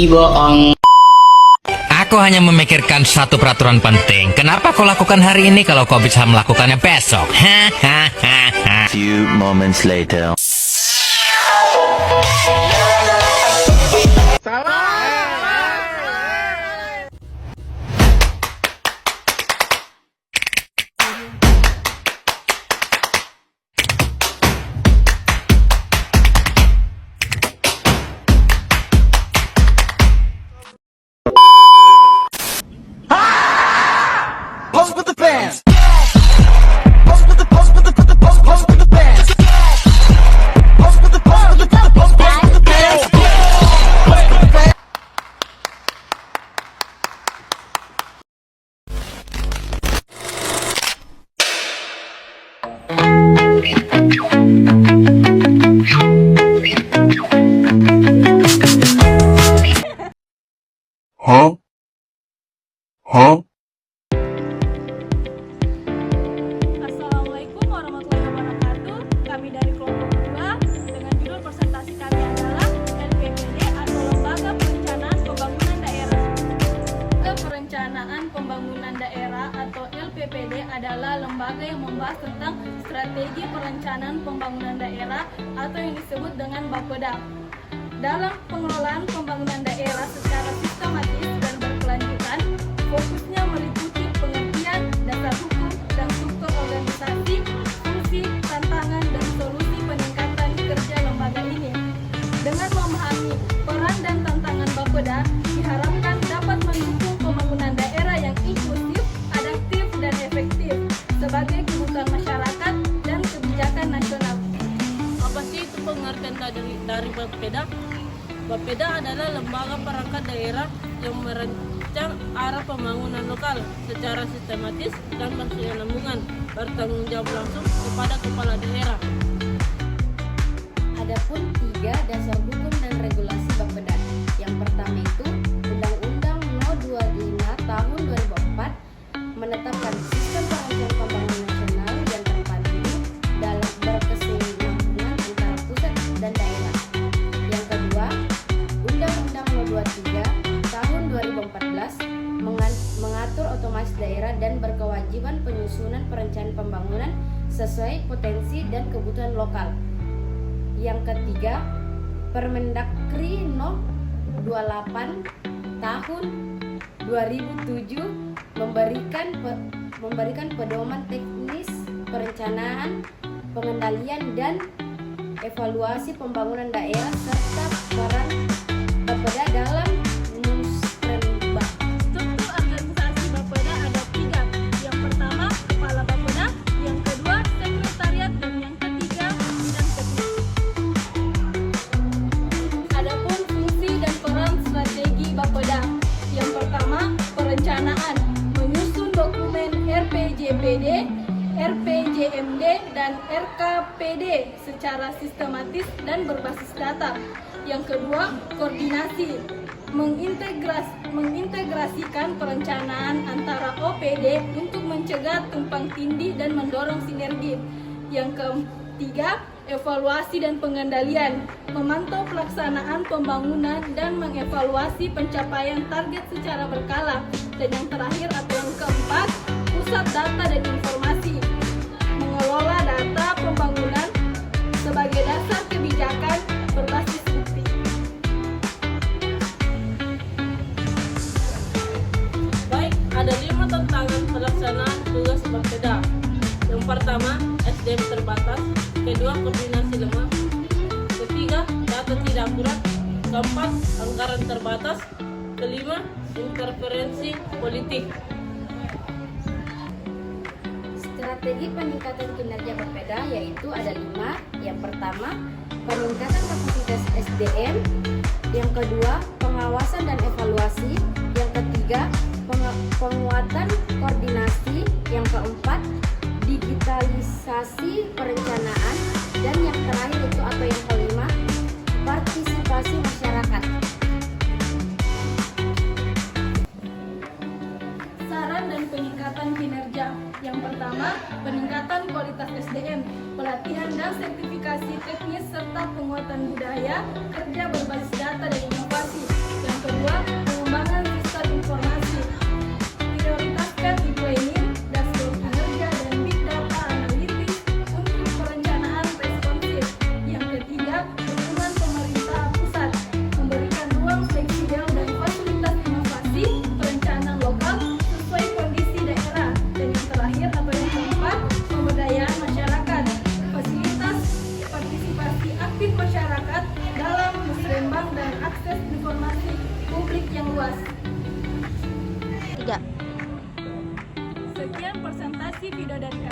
bohong. Aku hanya memikirkan satu peraturan penting. Kenapa kau lakukan hari ini kalau kau bisa melakukannya besok? Hahaha. Few moments later. Assalamualaikum warahmatullahi wabarakatuh. Kami dari kelompok 2 dengan judul presentasi kami adalah LPPD atau Lembaga Perencanaan Pembangunan Daerah. Lembaga Perencanaan Pembangunan Daerah atau LPPD adalah lembaga yang membahas tentang strategi perencanaan pembangunan daerah atau yang disebut dengan Bapeda. Dalam pengelolaan pembangunan daerah secara sistematis dan berkelanjutan, fokusnya meliputi pengertian dasar hukum dan struktur organisasi, fungsi, tantangan, dan solusi peningkatan kerja lembaga ini. Dengan memahami peran dan tantangan Bapeda, diharapkan dapat mendukung pembangunan daerah yang inklusif, adaptif, dan efektif sebagai kebutuhan masyarakat dan kebijakan nasional. Apa sih itu pengertian dari Bapeda? Bapeda adalah lembaga perangkat daerah yang merancang arah pembangunan lokal secara sistematis dan berkesinambungan, bertanggung jawab langsung kepada kepala daerah. Adapun 3 dasar hukum dan regulasi Bapeda. Yang pertama itu Undang-Undang No. 25 Tahun 2004 menetapkan sistem perencanaan pembangunan nasional yang terpadu dalam berkesinambungan antara pusat dan daerah. Yang kedua, Undang-Undang No. 23 Tahun 2014 mengatur otomatis daerah dan berkewajiban penyusunan perencanaan pembangunan sesuai potensi dan kebutuhan lokal. Yang ketiga, Permendagri No. 28 Tahun 2007 memberikan pedoman teknis perencanaan, pengendalian, dan evaluasi pembangunan daerah serta peran Bapeda dalam musrenbang. Struktur organisasi Bapeda ada 3. Yang pertama, Kepala Bapeda, yang kedua, Sekretariat, dan yang ketiga, Bidang Teknis. Adapun fungsi dan peran strategi Bapeda. Yang pertama, perencanaan, menyusun dokumen RPJPD, RPJMD, dan RKPD secara sistematis dan berbasis data. Yang kedua, koordinasi, mengintegrasikan perencanaan antara OPD untuk mencegah tumpang tindih dan mendorong sinergi. Yang ketiga, evaluasi dan pengendalian, memantau pelaksanaan pembangunan dan mengevaluasi pencapaian target secara berkala. Dan yang terakhir atau yang keempat, pusat data dan informasi, mengelola data pembangunan sebagai dasar kebijakan berbasis bukti. Baik, ada 5 tantangan pelaksanaan tugas Bapeda. Yang pertama, SDM terbatas. Kedua, koordinasi lemah. Ketiga, data tidak akurat. Keempat, anggaran terbatas. Kelima, interferensi politik. Strategi peningkatan kinerja Bapeda yaitu ada 5. Yang pertama, peningkatan kapasitas SDM. Yang kedua, pengawasan dan evaluasi. Yang ketiga, penguatan koordinasi. Yang keempat, digitalisasi perencanaan. Dan yang terakhir itu atau yang kelima, partisipasi masyarakat. Saran dan peningkatan kinerja. Yang pertama, peningkatan kualitas SDM, pelatihan dan sertifikasi teknis serta penguatan budaya kerja berbasis data dan inovasi. Yang kedua, kerja. Sekian presentasi video dari